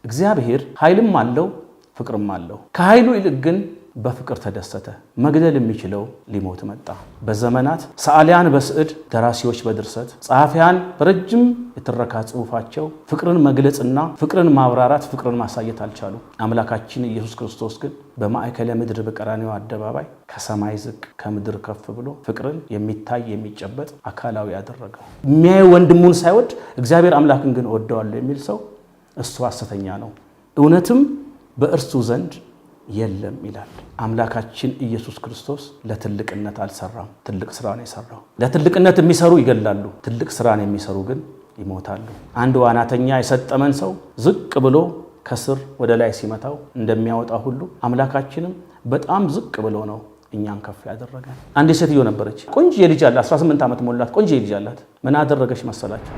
እግዚአብሔር ኃይልም አለው ፍቅርም አለው። ከኃይሉ ይልቅ ግን በፍቅር ተደሰተ። መግደል የሚችለው ሊሞት መጣ። በዘመናት ሰዓሊያን በስዕል፣ ደራሲዎች በድርሰት፣ ጸሐፊያን በረጅም የትረካ ጽሑፋቸው ፍቅርን መግለጽና ፍቅርን ማብራራት፣ ፍቅርን ማሳየት አልቻሉ። አምላካችን ኢየሱስ ክርስቶስ ግን በማዕከለ ምድር በቀራንዮ አደባባይ ከሰማይ ዝቅ ከምድር ከፍ ብሎ ፍቅርን የሚታይ የሚጨበጥ አካላዊ ያደረገው። የሚያየው ወንድሙን ሳይወድ እግዚአብሔር አምላክን ግን እወደዋለሁ የሚል ሰው እሱ ሐሰተኛ ነው፣ እውነትም በእርሱ ዘንድ የለም ይላል። አምላካችን ኢየሱስ ክርስቶስ ለትልቅነት አልሰራም፣ ትልቅ ስራ ነው የሰራው። ለትልቅነት የሚሰሩ ይገላሉ፣ ትልቅ ስራን የሚሰሩ ግን ይሞታሉ። አንድ ዋናተኛ የሰጠመን ሰው ዝቅ ብሎ ከስር ወደ ላይ ሲመታው እንደሚያወጣ ሁሉ አምላካችንም በጣም ዝቅ ብሎ ነው እኛን ከፍ ያደረገን። አንዲት ሴትዮ ነበረች፣ ቆንጆ ልጅ አላት፣ 18 ዓመት ሞላት፣ ቆንጆ ልጅ አላት። ምን አደረገች መሰላችሁ?